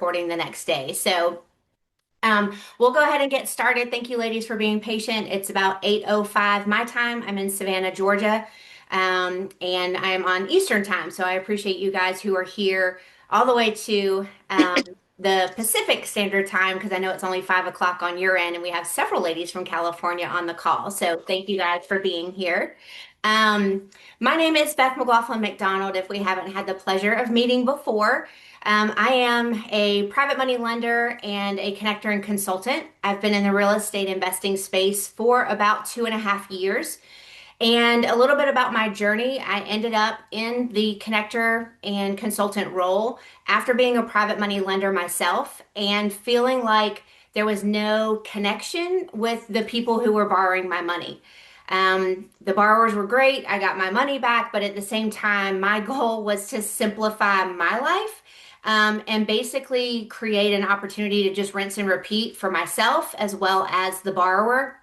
recording the next day. So we'll go ahead and get started. Thank you, ladies, for being patient. It's about 8:05 my time. I'm in Savannah, Georgia, and I am on Eastern time. So I appreciate you guys who are here all the way to the Pacific Standard Time because I know it's only 5 o'clock on your end, and we have several ladies from California on the call. So thank you guys for being here. Um, my name is Beth McLaughlin McDonald. If we haven't had the pleasure of meeting before, I am a private money lender and a connector and consultant. I've been in the real estate investing space for about 2.5 years. And a little bit about my journey, I ended up in the connector and consultant role after being a private money lender myself and feeling like there was no connection with the people who were borrowing my money. The borrowers were great. I got my money back, but at the same time, my goal was to simplify my life, and basically create an opportunity to just rinse and repeat for myself as well as the borrower.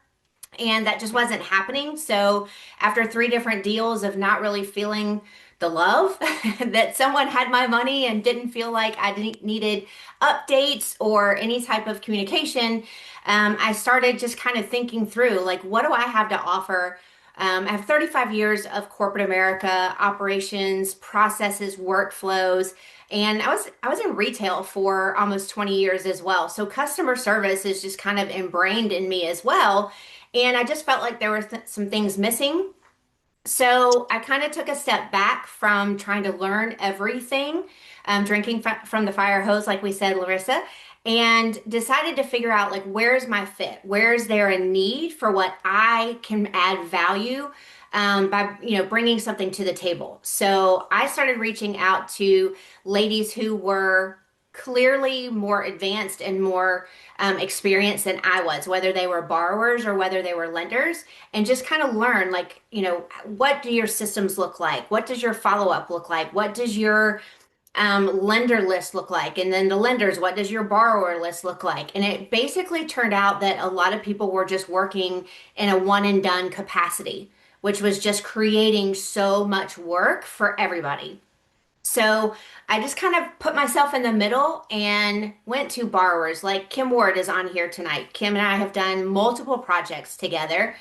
And that just wasn't happening. So after 3 different deals of not really feeling the love that someone had my money and didn't feel like I needed updates or any type of communication, I started just kind of thinking through like, what do I have to offer? I have 35 years of corporate America operations, processes, workflows, and I was in retail for almost 20 years as well. So customer service is just kind of ingrained in me as well. And I just felt like there were some things missing. So I kind of took a step back from trying to learn everything, drinking from the fire hose, like we said, Larissa, and decided to figure out like where's my fit? Where's there a need for what I can add value by bringing something to the table? So I started reaching out to ladies who were clearly more advanced and more experienced than I was, whether they were borrowers or whether they were lenders, and just kind of learn like, what do your systems look like? What does your follow-up look like? What does your lender list look like? And then the lenders, what does your borrower list look like? And it basically turned out that a lot of people were just working in a one and done capacity, which was just creating so much work for everybody. So I just kind of put myself in the middle and went to borrowers like Kim Ward is on here tonight. Kim and I have done multiple projects together,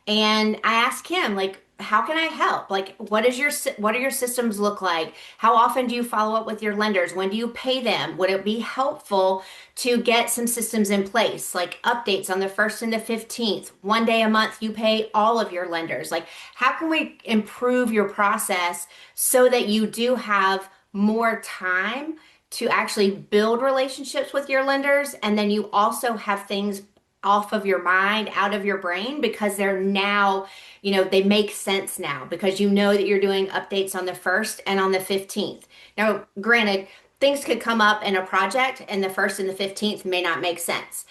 and I asked Kim like, how can I help? Like, what do your systems look like? How often do you follow up with your lenders? When do you pay them? Would it be helpful to get some systems in place, like updates on the 1st and the 15th? One day a month you pay all of your lenders. Like, how can we improve your process so that you do have more time to actually build relationships with your lenders, and then you also have things off of your mind, out of your brain, because they're now, they make sense now because you know that you're doing updates on the 1st and on the 15th. Now, granted, things could come up in a project and the 1st and the 15th may not make sense.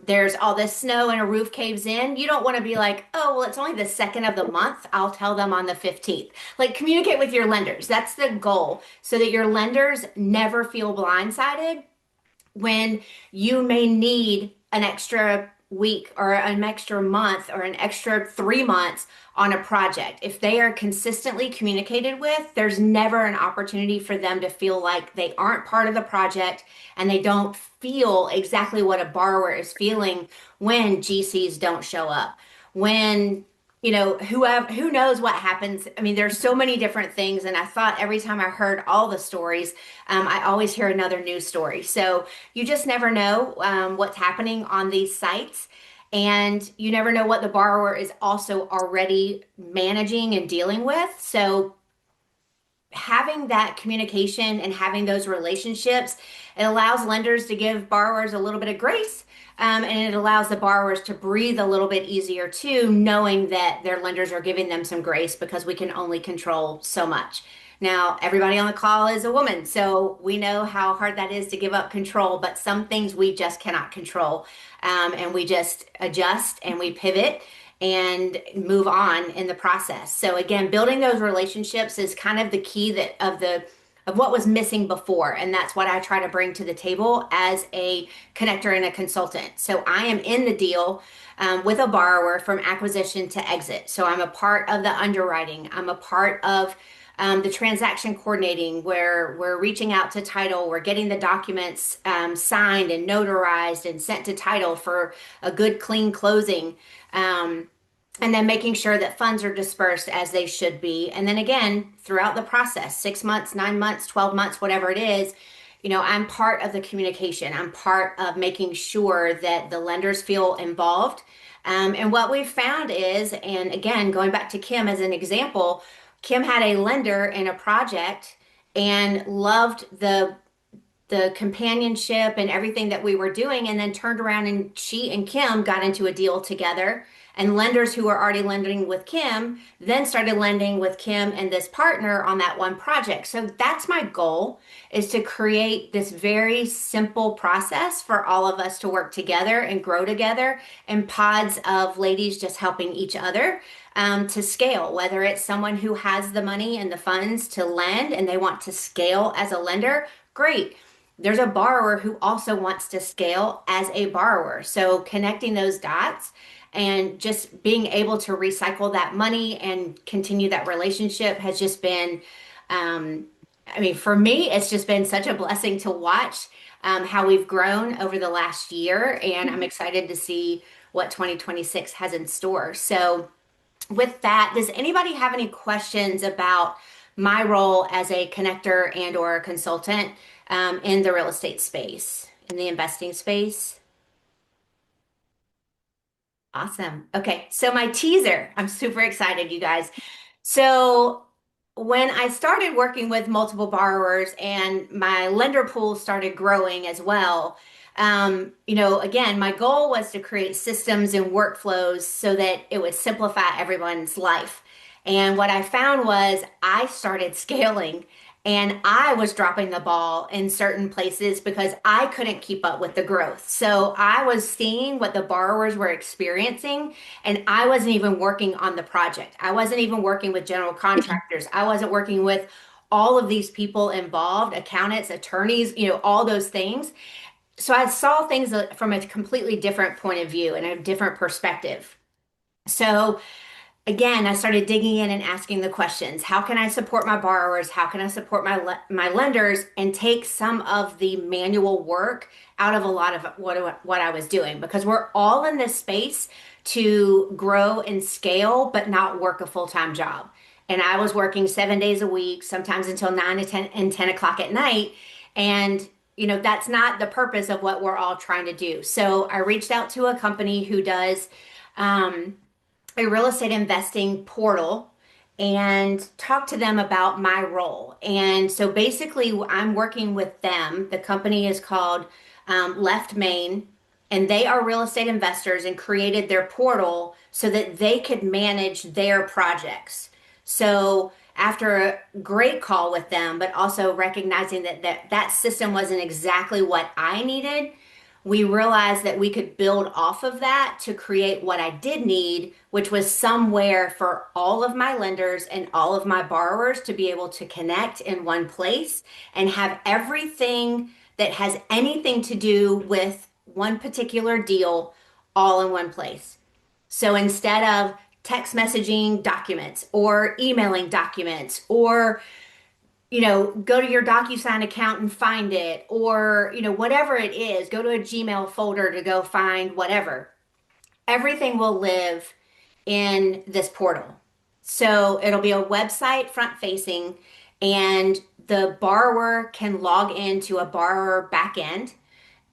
There's all this snow and a roof caves in. You don't want to be like, oh, well, it's only the 2nd of the month. I'll tell them on the 15th. Like, communicate with your lenders. That's the goal, so that your lenders never feel blindsided when you may need an extra week or an extra month or an extra 3 months on a project. If they are consistently communicated with, there's never an opportunity for them to feel like they aren't part of the project and they don't feel exactly what a borrower is feeling when GCs don't show up. When who knows what happens. I mean, there's so many different things, and I thought every time I heard all the stories, I always hear another news story. So you just never know what's happening on these sites, and you never know what the borrower is also already managing and dealing with. So having that communication and having those relationships, it allows lenders to give borrowers a little bit of grace. And it allows the borrowers to breathe a little bit easier too, knowing that their lenders are giving them some grace because we can only control so much. Now, everybody on the call is a woman, so we know how hard that is to give up control, but some things we just cannot control. And we just adjust and we pivot and move on in the process. So again, building those relationships is kind of the key of what was missing before, and that's what I try to bring to the table as a connector and a consultant. So I am in the deal with a borrower from acquisition to exit. So I'm a part of the underwriting. I'm a part of the transaction coordinating, where we're reaching out to title, we're getting the documents signed and notarized and sent to title for a good, clean closing. Um, and then making sure that funds are dispersed as they should be. And then again, throughout the process, 6 months, 9 months, 12 months, whatever it is, I'm part of the communication. I'm part of making sure that the lenders feel involved. And what we've found is, and again, going back to Kim as an example, Kim had a lender in a project and loved the companionship and everything that we were doing, and then turned around and she and Kim got into a deal together. And lenders who were already lending with Kim then started lending with Kim and this partner on that one project. So that's my goal, is to create this very simple process for all of us to work together and grow together in pods of ladies just helping each other to scale, whether it's someone who has the money and the funds to lend and they want to scale as a lender, great. There's a borrower who also wants to scale as a borrower. So connecting those dots and just being able to recycle that money and continue that relationship has just been, um, I mean, for me, it's just been such a blessing to watch how we've grown over the last year. And I'm excited to see what 2026 has in store. So, with that, does anybody have any questions about my role as a connector and or a consultant in the real estate space, in the investing space? Awesome. Okay, so my teaser, I'm super excited, you guys. So when I started working with multiple borrowers and my lender pool started growing as well, again, my goal was to create systems and workflows so that it would simplify everyone's life. And what I found was I started scaling and I was dropping the ball in certain places because I couldn't keep up with the growth. So I was seeing what the borrowers were experiencing, and I wasn't even working on the project. I wasn't even working with general contractors. I wasn't working with all of these people involved, accountants, attorneys, all those things. So I saw things from a completely different point of view and a different perspective. So again, I started digging in and asking the questions. How can I support my borrowers? How can I support my lenders and take some of the manual work out of a lot of what I was doing? Because we're all in this space to grow and scale, but not work a full-time job. And I was working 7 days a week, sometimes until 9 to 10 and 10 o'clock at night. And that's not the purpose of what we're all trying to do. So I reached out to a company who does um, a real estate investing portal and talk to them about my role. And so basically, I'm working with them. The company is called Left Main, and they are real estate investors and created their portal so that they could manage their projects. So after a great call with them, but also recognizing that system wasn't exactly what I needed, we realized that we could build off of that to create what I did need, which was somewhere for all of my lenders and all of my borrowers to be able to connect in one place and have everything that has anything to do with one particular deal all in one place. So instead of text messaging documents or emailing documents or go to your DocuSign account and find it, or, whatever it is, go to a Gmail folder to go find whatever. Everything will live in this portal. So it'll be a website front facing, and the borrower can log into a borrower backend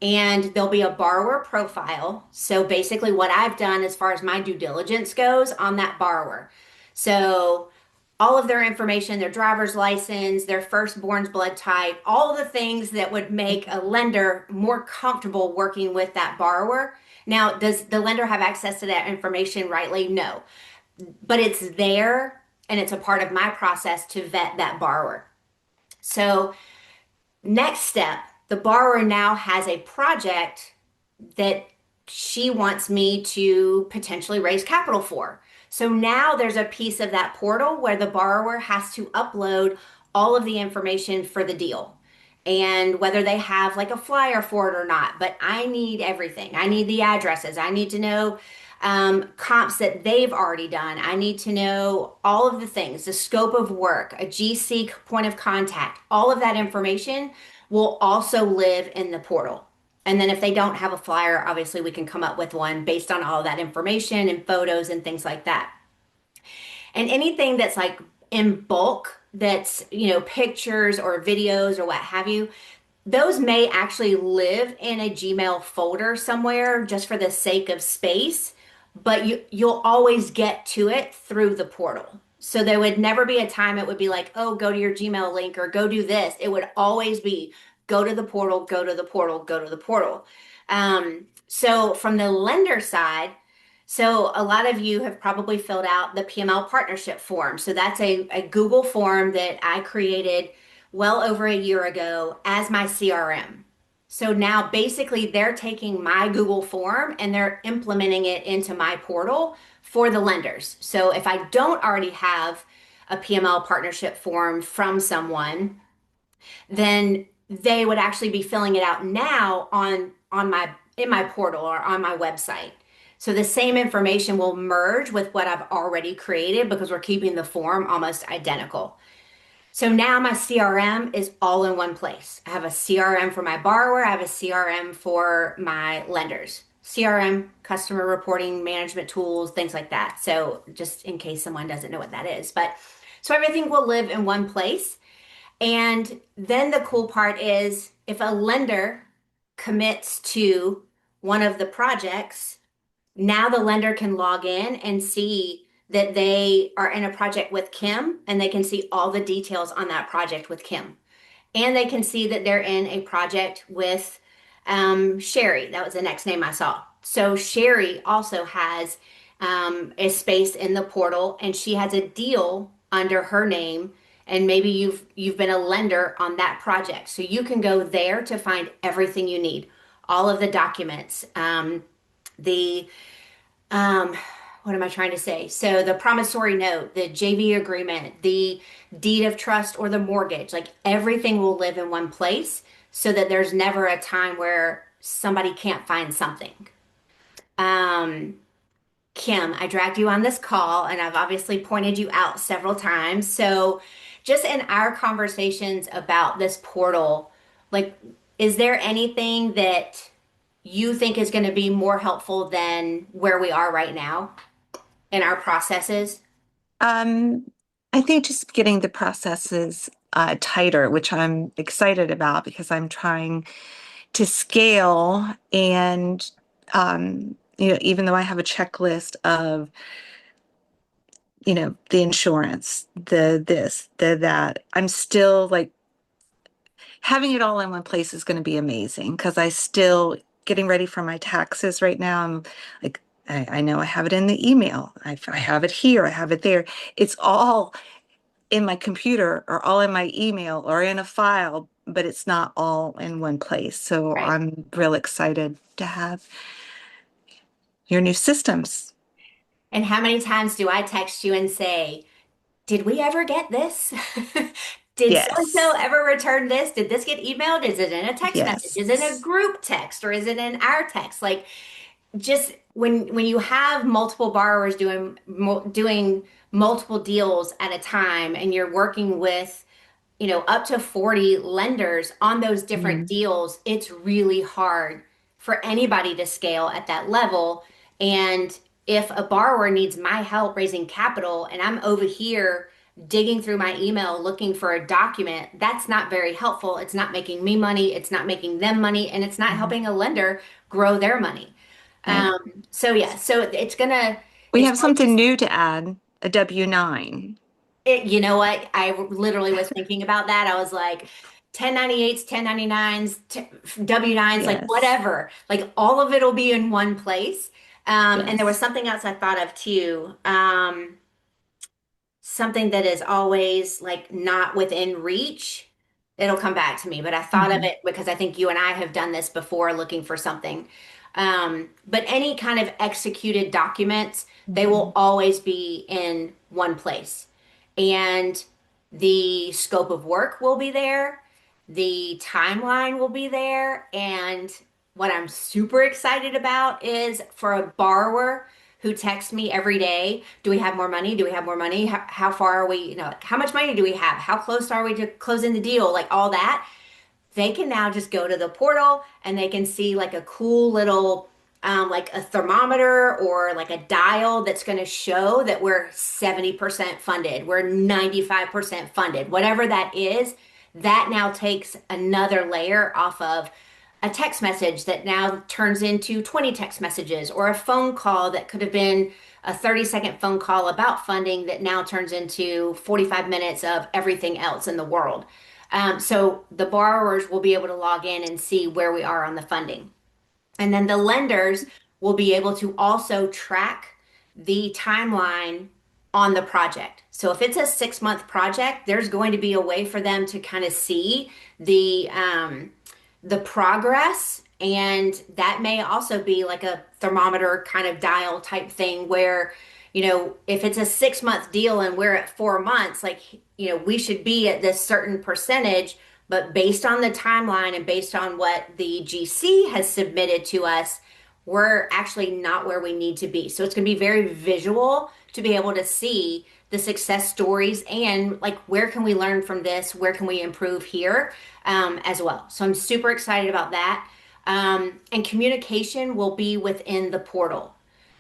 and there'll be a borrower profile. So basically, what I've done as far as my due diligence goes on that borrower. So all of their information, their driver's license, their firstborn's blood type, all the things that would make a lender more comfortable working with that borrower. Now, does the lender have access to that information rightly? No, but it's there and it's a part of my process to vet that borrower. So next step, the borrower now has a project that she wants me to potentially raise capital for. So now there's a piece of that portal where the borrower has to upload all of the information for the deal and whether they have like a flyer for it or not. But I need everything. I need the addresses. I need to know. comps that they've already done. I need to know all of the things, the scope of work, a GC point of contact, all of that information will also live in the portal. And then if they don't have a flyer, obviously we can come up with one based on all of that information and photos and things like that. And anything that's like in bulk, that's, pictures or videos or what have you, those may actually live in a Gmail folder somewhere just for the sake of space, but you'll always get to it through the portal. So there would never be a time it would be like, oh, go to your Gmail link or go do this. It would always be go to the portal, go to the portal, go to the portal. So from the lender side, so a lot of you have probably filled out the PML partnership form. So that's a Google form that I created well over a year ago as my CRM. So now basically they're taking my Google form and they're implementing it into my portal for the lenders. So if I don't already have a PML partnership form from someone, then they would actually be filling it out now on my in my portal or on my website. So the same information will merge with what I've already created because we're keeping the form almost identical. So now my CRM is all in one place. I have a CRM for my borrower, I have a CRM for my lenders. CRM, customer reporting management tools, things like that. So just in case someone doesn't know what that is, but so everything will live in one place. And then the cool part is if a lender commits to one of the projects, now the lender can log in and see that they are in a project with Kim and they can see all the details on that project with Kim. And they can see that they're in a project with Sherry. That was the next name I saw. So Sherry also has a space in the portal and she has a deal under her name. And maybe you've been a lender on that project. So you can go there to find everything you need, all of the documents, the um, what am I trying to say? So the promissory note, the JV agreement, the deed of trust or the mortgage, like everything will live in one place so that there's never a time where somebody can't find something. Um, Kim, I dragged you on this call and I've obviously pointed you out several times. So just in our conversations about this portal, like, is there anything that you think is going to be more helpful than where we are right now in our processes? Um, I think just getting the processes tighter, which I'm excited about because I'm trying to scale and even though I have a checklist of, the insurance, the this, the that, I'm still like having it all in one place is going to be amazing because I still getting ready for my taxes right now. I'm like, I know I have it in the email. I have it here. I have it there. It's all in my computer or all in my email or in a file, but it's not all in one place. So Right. I'm real excited to have your new systems. And how many times do I text you and say, did we ever get this? Did so and so Yes. ever return this? Did this get emailed? Is it in a text message? Is it in a Yes. group text or is it in our text? Like just when you have multiple borrowers doing multiple deals at a time and you're working with up to 40 lenders on those different Mhm. deals, it's really hard for anybody to scale at that level. And if a borrower needs my help raising capital and I'm over here digging through my email looking for a document, that's not very helpful. It's not making me money, it's not making them money, and it's not Mhm. helping a lender grow their money. Right. So yeah, so We it's have something new to add, a W-9. you know what? I literally was thinking about that. I was like, 1098s, 1099s, W9s, like Yes. whatever. Like all of it'll be in one place. And there was Yes. something else I thought of too. Something that is always like not within reach. It'll come back to me, but I thought of Mhm. it because I think you and I have done this before looking for something. But any kind of executed documents, they will Mhm. always be in one place. And the scope of work will be there, the timeline will be there, and what I'm super excited about is for a borrower. who text me every day. Do we have more money? Do we have more money? How far are we? Like, how much money do we have? How close are we to closing the deal? Like all that, they can now just go to the portal and they can see like a cool little like a thermometer or like a dial that's going to show that we're 70% funded, we're 95% funded, whatever that is. That now takes another layer off of a text message that now turns into 20 text messages, or a phone call that could have been a 30-second phone call about funding that now turns into 45 minutes of everything else in the world. So the borrowers will be able to log in and see where we are on the funding. And then the lenders will be able to also track the timeline on the project. So if it's a 6-month project, there's going to be a way for them to kind of see the progress. And that may also be like a thermometer kind of dial type thing where, if it's a 6-month deal and we're at 4 months, like, we should be at this certain percentage, but based on the timeline and based on what the GC has submitted to us, we're actually not where we need to be. So it's going to be very visual to be able to see the success stories and like where can we learn from this? Where can we improve here as well? So I'm super excited about that. And communication will be within the portal.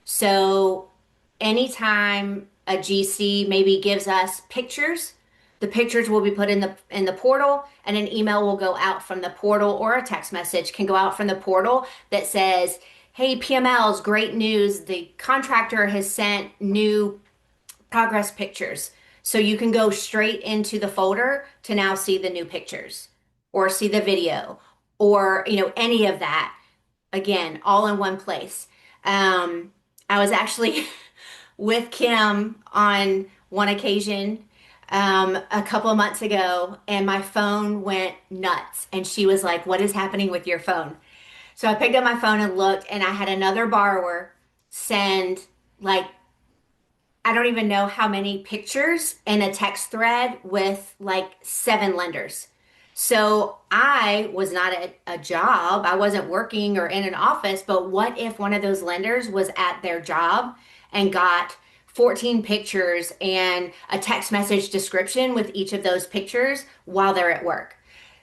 So anytime a GC maybe gives us pictures, the pictures will be put in the portal, and an email will go out from the portal, or a text message can go out from the portal that says, "Hey, PMLs, great news. The contractor has sent new progress pictures." So you can go straight into the folder to now see the new pictures or see the video or, any of that. Again, all in one place. I was actually with Kim on one occasion a couple of months ago, and my phone went nuts. And she was like, "What is happening with your phone?" So I picked up my phone and looked, and I had another borrower send like I don't even know how many pictures in a text thread with like 7 lenders. So I was not at a job, I wasn't working or in an office, but what if one of those lenders was at their job and got 14 pictures and a text message description with each of those pictures while they're at work?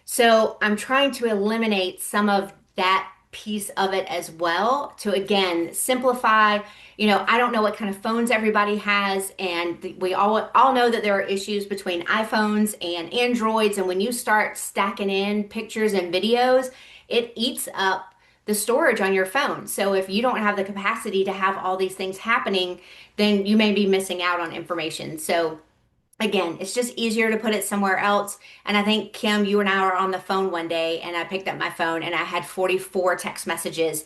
So I'm trying to eliminate some of that piece of it as well to again simplify. I don't know what kind of phones everybody has, and we all know that there are issues between iPhones and Androids, and when you start stacking in pictures and videos, it eats up the storage on your phone. So if you don't have the capacity to have all these things happening, then you may be missing out on information. So again, it's just easier to put it somewhere else. And I think, Kim, you and I were on the phone one day, and I picked up my phone and I had 44 text messages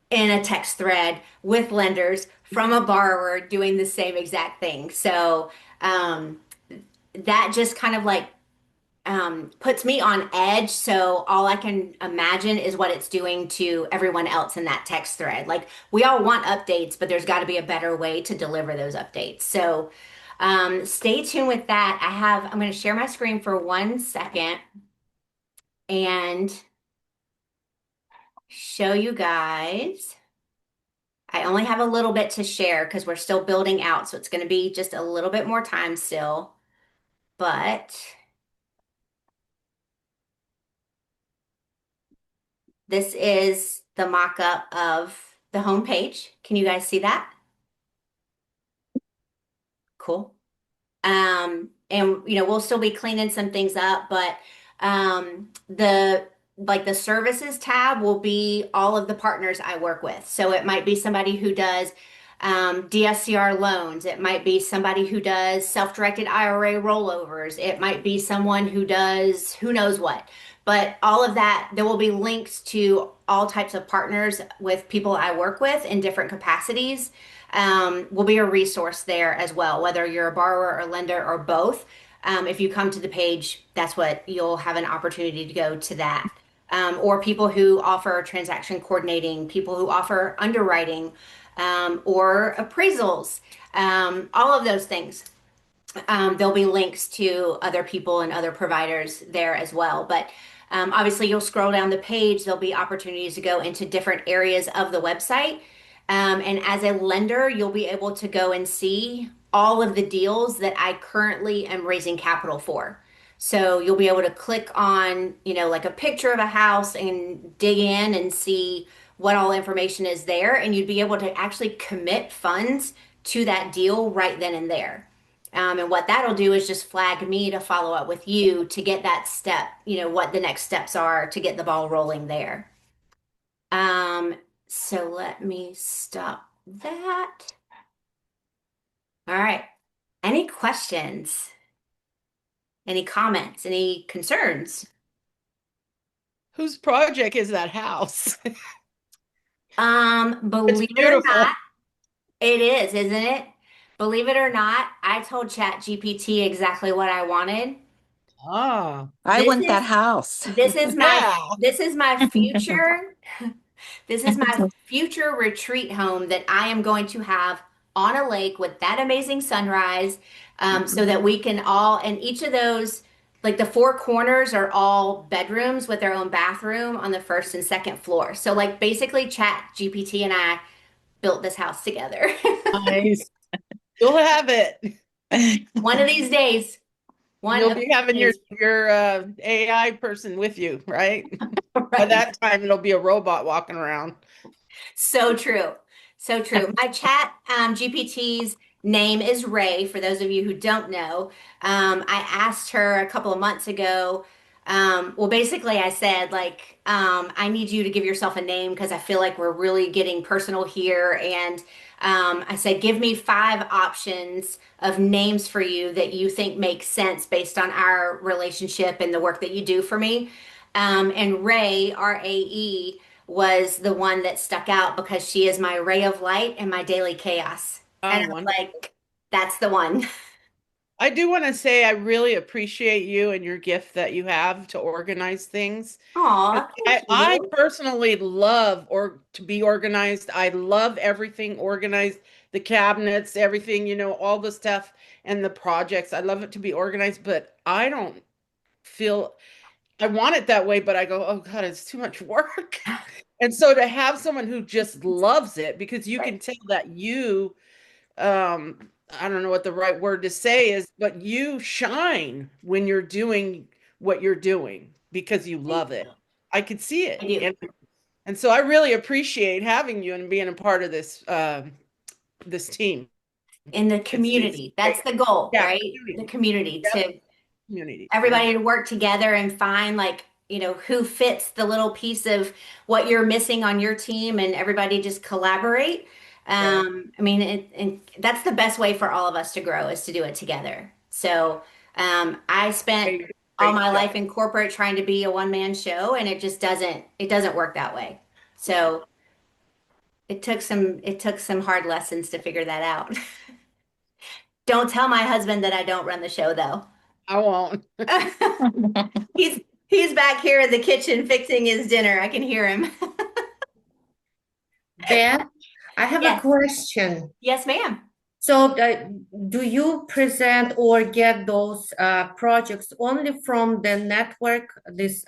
in a text thread with lenders from a borrower doing the same exact thing. So that just kind of like puts me on edge. So all I can imagine is what it's doing to everyone else in that text thread. Like, we all want updates, but there's got to be a better way to deliver those updates. So stay tuned with that. I'm going to share my screen for 1 second and show you guys. I only have a little bit to share because we're still building out. So it's going to be just a little bit more time still, but this is the mock-up of the homepage. Can you guys see that? Cool. And we'll still be cleaning some things up, but the services tab will be all of the partners I work with. So it might be somebody who does DSCR loans. It might be somebody who does self-directed IRA rollovers. It might be someone who does who knows what. But all of that, there will be links to all types of partners with people I work with in different capacities. Will be a resource there as well, whether you're a borrower or lender or both. If you come to the page, that's what you'll have an opportunity to go to that. Or people who offer transaction coordinating, people who offer underwriting, or appraisals, all of those things. There'll be links to other people and other providers there as well. But obviously, you'll scroll down the page, there'll be opportunities to go into different areas of the website. And as a lender, you'll be able to go and see all of the deals that I currently am raising capital for. So you'll be able to click on, like a picture of a house and dig in and see what all information is there. And you'd be able to actually commit funds to that deal right then and there. And what that'll do is just flag me to follow up with you to get that step, what the next steps are to get the ball rolling there. Um, so let me stop that. All right. Any questions? Any comments? Any concerns? Whose project is that house? It's Believe it or not, beautiful. it is, isn't it? Believe it or not, I told ChatGPT exactly what I wanted. Ah, I This want that is house. this is my yeah. this is my future. This is my future retreat home that I am going to have on a lake with that amazing sunrise, so that we can all, and each of those, like the four corners are all bedrooms with their own bathroom on the first and second floor. So like basically Chat GPT and I built this house together. Nice. You'll have it. One of these days, one You'll of be these having your days, your AI person with you, right? By right? that time, it'll be a robot walking around. So true. So true. My chat GPT's name is Ray, for those of you who don't know. I asked her a couple of months ago. Well, basically, I said, like, I need you to give yourself a name because I feel like we're really getting personal here. And I said, give me 5 options of names for you that you think make sense based on our relationship and the work that you do for me. And Ray, RAE, was the one that stuck out because she is my ray of light and my daily chaos. And Oh, I was wonderful. like, that's the one. I do want to say I really appreciate you and your gift that you have to organize things. Aw, thank I you. personally love or to be organized. I love everything organized, the cabinets, everything, all the stuff and the projects. I love it to be organized, but I don't feel I want it that way, but I go, oh God, it's too much work. And so to have someone who just loves it, because you Right. can tell that you I don't know what the right word to say is, but you shine when you're doing what you're doing because you Thank love you. it. I could see I it. do. And so I really appreciate having you and being a part of this team. In the It's community. That's great. the goal, Yeah, right? The community. community Yep, to community. Yeah. everybody to work together and find, like, who fits the little piece of what you're missing on your team, and everybody just collaborate. Yeah. I mean, and that's the best way for all of us to grow, is to do it together. So, I spent Great, all great my job. life in corporate trying to be a one-man show, and it doesn't work that way. So it took some hard lessons to figure that out. Don't tell my husband that I don't run the show, though. I won't. He's back here in the kitchen fixing his dinner. I can hear him. Beth, I have a Yes. question. Yes, ma'am. So, do you present or get those projects only from the network, this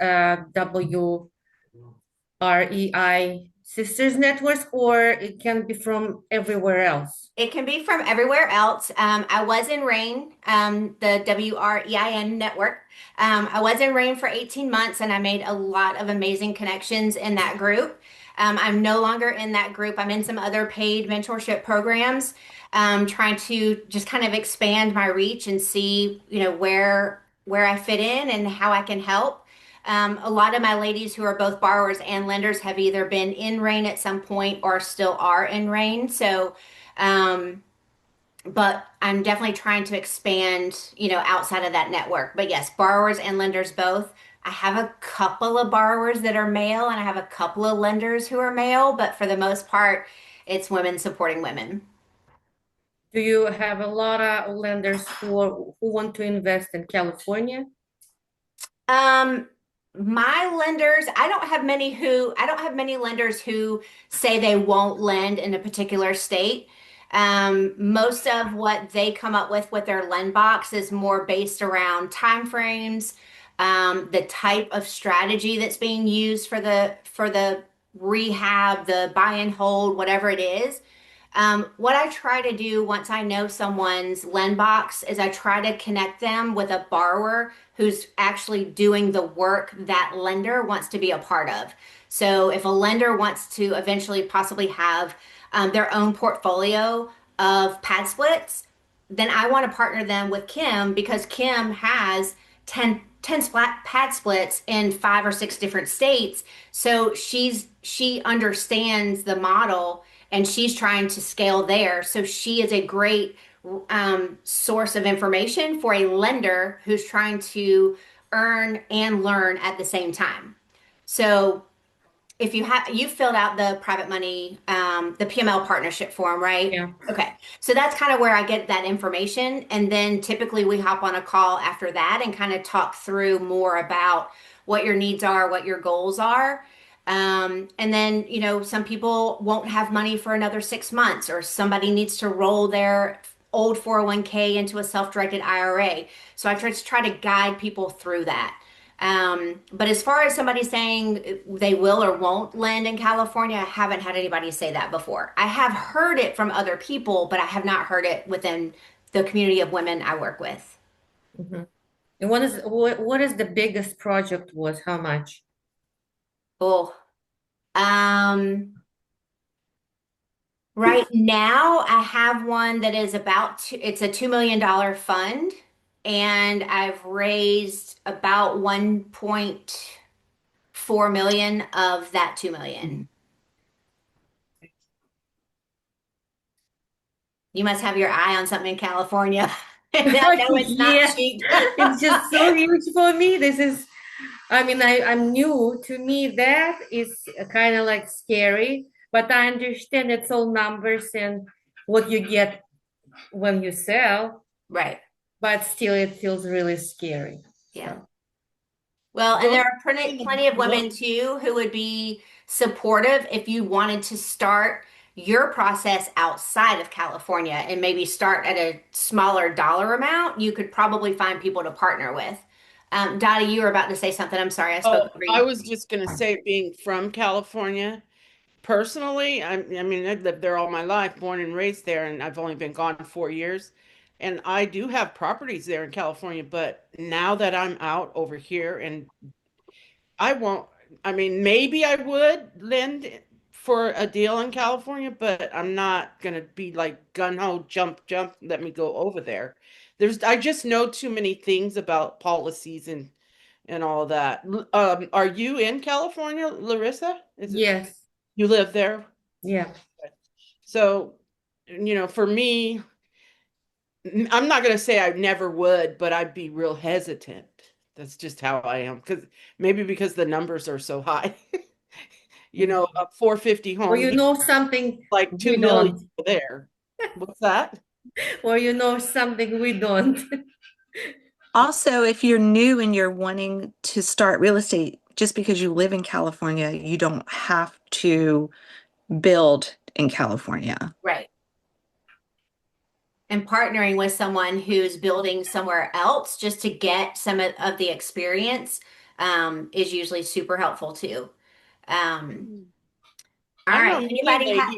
WREI Sisters Networks, or it can be from everywhere else? It can be from everywhere else. I was in RAIN, the WREIN network. I was in RAIN for 18 months, and I made a lot of amazing connections in that group. I'm no longer in that group. I'm in some other paid mentorship programs, trying to just kind of expand my reach and see, where I fit in and how I can help. A lot of my ladies who are both borrowers and lenders have either been in RAIN at some point or still are in RAIN. So, um, but I'm definitely trying to expand, outside of that network. But yes, borrowers and lenders both. I have a couple of borrowers that are male, and I have a couple of lenders who are male, but for the most part, it's women supporting women. Do you have a lot of lenders who want to invest in California? Um, my lenders, I don't have many lenders who say they won't lend in a particular state. Most of what they come up with their lend box is more based around timeframes, the type of strategy that's being used for the rehab, the buy and hold, whatever it is. What I try to do once I know someone's lend box is I try to connect them with a borrower who's actually doing the work that lender wants to be a part of. So if a lender wants to eventually possibly have their own portfolio of pad splits, then I want to partner them with Kim because Kim has 10 pad splits in 5 or 6 different states. So she understands the model and she's trying to scale there. So she is a great source of information for a lender who's trying to earn and learn at the same time. So if you filled out the private money, the PML partnership form, right? Yeah. Okay. So that's kind of where I get that information. And then typically we hop on a call after that and kind of talk through more about what your needs are, what your goals are. And then, some people won't have money for another 6 months, or somebody needs to roll their old 401k into a self-directed IRA. So I try to guide people through that. But as far as somebody saying they will or won't lend in California, I haven't had anybody say that before. I have heard it from other people, but I have not heard it within the community of women I work with. Mhm. And what is the biggest project was? How much? Oh, um, right now I have one that is it's a $2 million fund, and I've raised about 1.4 million of that 2 million. You must have your eye on something in California. And I know it's not Yeah, cheap. it's just so huge for me. I mean, I'm new to me. That is kind of like scary, but I understand it's all numbers and what you get when you sell, Right. but still, it feels really scary. Yeah. So, Well, and Those there are plenty of women too who would be supportive if you wanted to start your process outside of California and maybe start at a smaller dollar amount. You could probably find people to partner with. Dottie, you were about to say something. I'm sorry, I spoke Oh, over I you. was just going to say, being from California, personally, I mean, I've lived there all my life, born and raised there, and I've only been gone 4 years. And I do have properties there in California, but now that I'm out over here, and I won't, I mean, maybe I would lend for a deal in California, but I'm not going to be like gun ho, jump, jump, let me go over there. I just know too many things about policies and all that. Are you in California, Larissa? Is it yes, you live there? yeah. So, for me, I'm not going to say I never would, but I'd be real hesitant. That's just how I am. Maybe because the numbers are so high. A 450 Or home you here, know something like 2 we million don't, there. What's that? or you know something we don't. Also, if you're new and you're wanting to start real estate, just because you live in California, you don't have to build in California. Right. And partnering with someone who's building somewhere else just to get some of the experience is usually super helpful too. Um, all I right. know many Anybody have?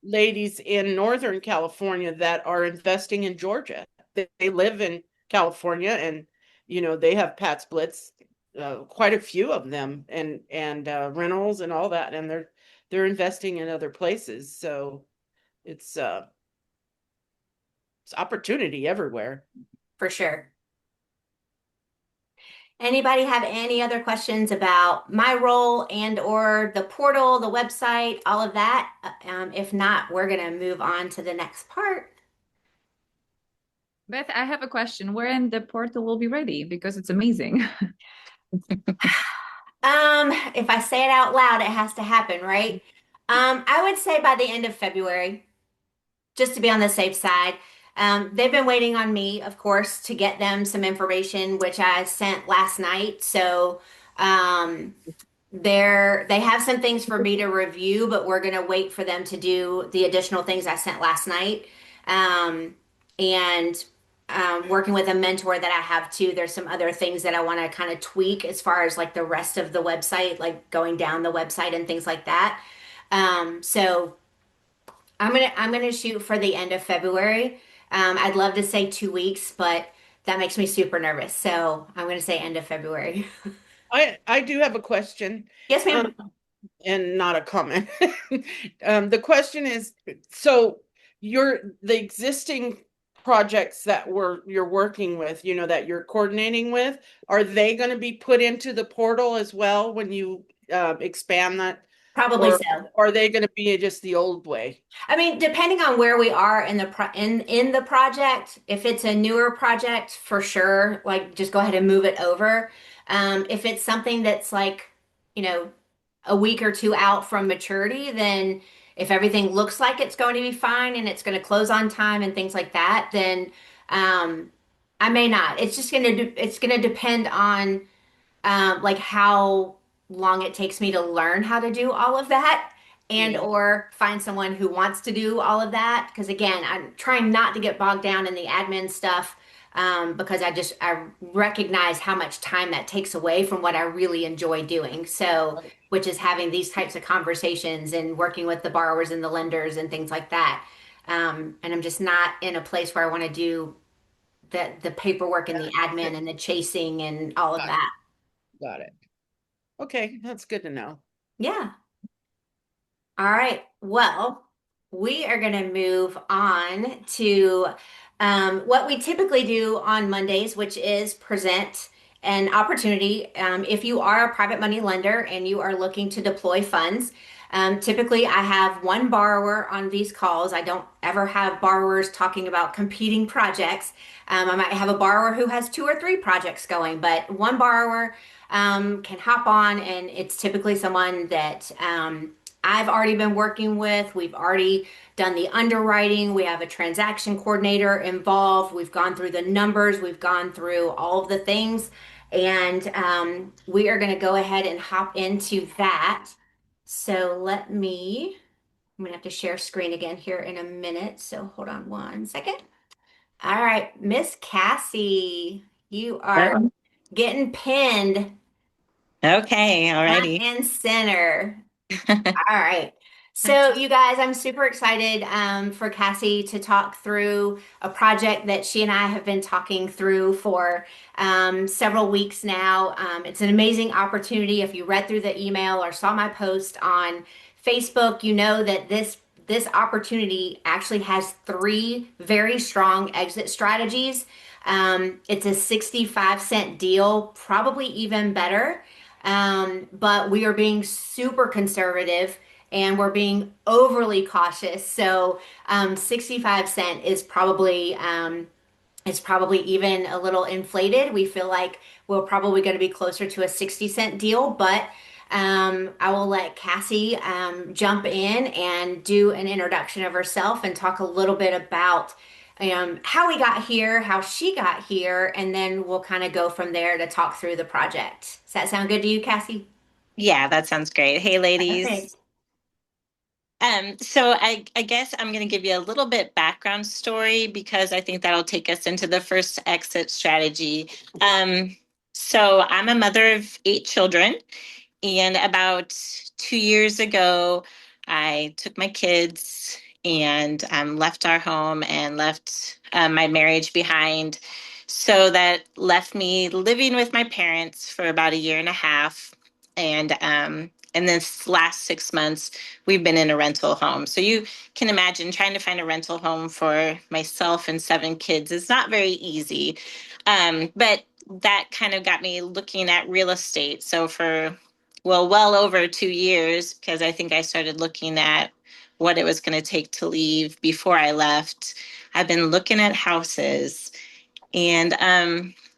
ladies in Northern California that are investing in Georgia. They live in California, and they have pat splits, quite a few of them, and rentals and all that, and they're investing in other places. So it's uh it's opportunity everywhere. For sure. Anybody have any other questions about my role and or the portal, the website, all of that? If not, we're going to move on to the next part. Beth, I have a question. When the portal will be ready? Because it's amazing. If I say it out loud, it has to happen, right? I would say by the end of February, just to be on the safe side. They've been waiting on me, of course, to get them some information, which I sent last night. So, they have some things for me to review, but we're gonna wait for them to do the additional things I sent last night. Um, and working with a mentor that I have too. There's some other things that I want to kind of tweak as far as like the rest of the website, like going down the website and things like that. So I'm gonna shoot for the end of February. I'd love to say 2 weeks, but that makes me super nervous. So I'm gonna say end of February. I do have a question. Yes, Um, ma'am. and not a comment. The question is, so the existing projects that you're working with, that you're coordinating with, are they going to be put into the portal as well when you expand that, Probably or so. are they going to be just the old way? I mean, depending on where we are in in the project, if it's a newer project, for sure, like just go ahead and move it over. If it's something that's like, you know, a week or two out from maturity, then if everything looks like it's going to be fine and it's going to close on time and things like that, then um, I may not. It's just it's gonna depend on like how long it takes me to learn how to do all of that and Yeah, or find someone who wants to do all of that. Because again, I'm trying not to get bogged down in the admin stuff because I recognize how much time that takes away from what I really enjoy doing. So, which is having these types of conversations and working with the borrowers and the lenders and things like that. And I'm just not in a place where I want to do the paperwork and the admin and the chasing and all of got that. got it. Okay, that's good to know. Yeah. All right. Well, we are going to move on to what we typically do on Mondays, which is present an opportunity. If you are a private money lender and you are looking to deploy funds, typically I have one borrower on these calls. I don't ever have borrowers talking about competing projects. I might have a borrower who has two or three projects going, but one borrower can hop on, and it's typically someone that I've already been working with. We've already done the underwriting. We have a transaction coordinator involved. We've gone through the numbers. We've gone through all of the things. And we are going to go ahead and hop into that. So I'm going to have to share screen again here in a minute. So hold on one second. All right, Miss Cassie, you are Oh, getting pinned okay, front alrighty. and center. All right. So, you guys, I'm super excited for Cassie to talk through a project that she and I have been talking through for several weeks now. It's an amazing opportunity. If you read through the email or saw my post on Facebook, you know that this opportunity actually has three very strong exit strategies. It's a 65-cent deal, probably even better. But we are being super conservative and we're being overly cautious. So 65 cent is probably it's probably even a little inflated. We feel like we're probably going to be closer to a 60-cent deal, but I will let Cassie jump in and do an introduction of herself and talk a little bit about how we got here, how she got here, and then we'll kind of go from there to talk through the project. Does that sound good to you, Cassie? Yeah, that sounds great. Hey, ladies. Perfect. So I guess I'm going to give you a little bit background story because I think that'll take us into the first exit strategy. So I'm a mother of 8 children. And about 2 years ago, I took my kids and left our home and left my marriage behind. So that left me living with my parents for about a year and a half. And this last 6 months, we've been in a rental home. So you can imagine trying to find a rental home for myself and 7 kids is not very easy. But that kind of got me looking at real estate. So for well over 2 years, because I think I started looking at what it was going to take to leave before I left. I've been looking at houses, and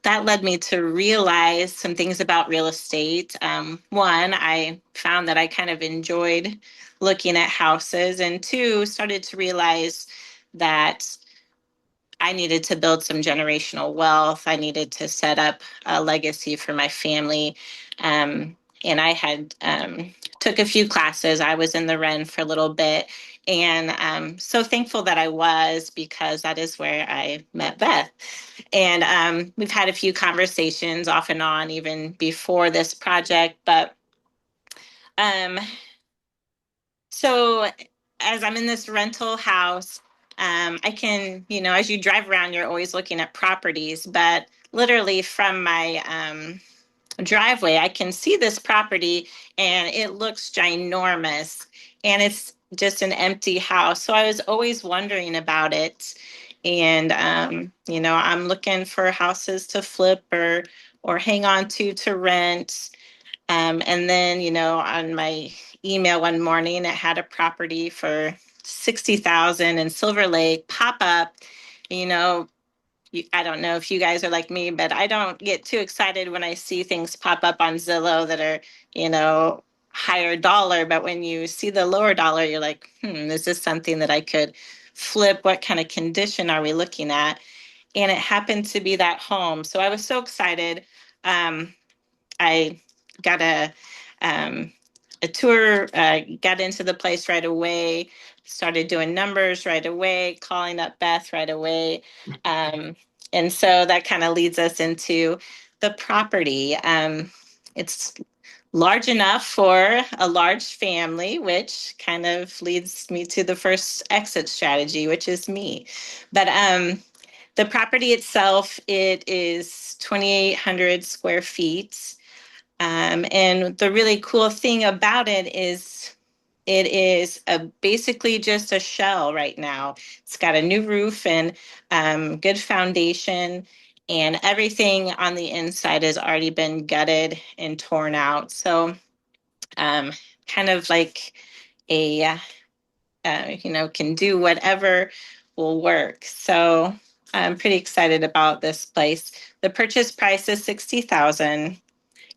that led me to realize some things about real estate. One, I found that I kind of enjoyed looking at houses, and two, started to realize that I needed to build some generational wealth. I needed to set up a legacy for my family. And I had took a few classes. I was in the REN for a little bit. And I'm so thankful that I was, because that is where I met Beth. And we've had a few conversations off and on even before this project. But um, so as I'm in this rental house, I can, as you drive around, you're always looking at properties, but literally from my driveway, I can see this property and it looks ginormous, and it's just an empty house. So I was always wondering about it. And, I'm looking for houses to flip or hang on to rent. And then, on my email one morning, it had a property for 60,000 in Silver Lake pop up. You know, I don't know if you guys are like me, but I don't get too excited when I see things pop up on Zillow that are, higher dollar. But when you see the lower dollar, you're like, is this something that I could flip? What kind of condition are we looking at? And it happened to be that home. So I was so excited. I got um, a tour, got into the place right away, started doing numbers right away, calling up Beth right away. And so that kind of leads us into the property. It's large enough for a large family, which kind of leads me to the first exit strategy, which is me. But the property itself, it is 2,800 square feet. And the really cool thing about it is basically just a shell right now. It's got a new roof and good foundation, and everything on the inside has already been gutted and torn out. So um, kind of like a, can do whatever will work. So I'm pretty excited about this place. The purchase price is 60,000.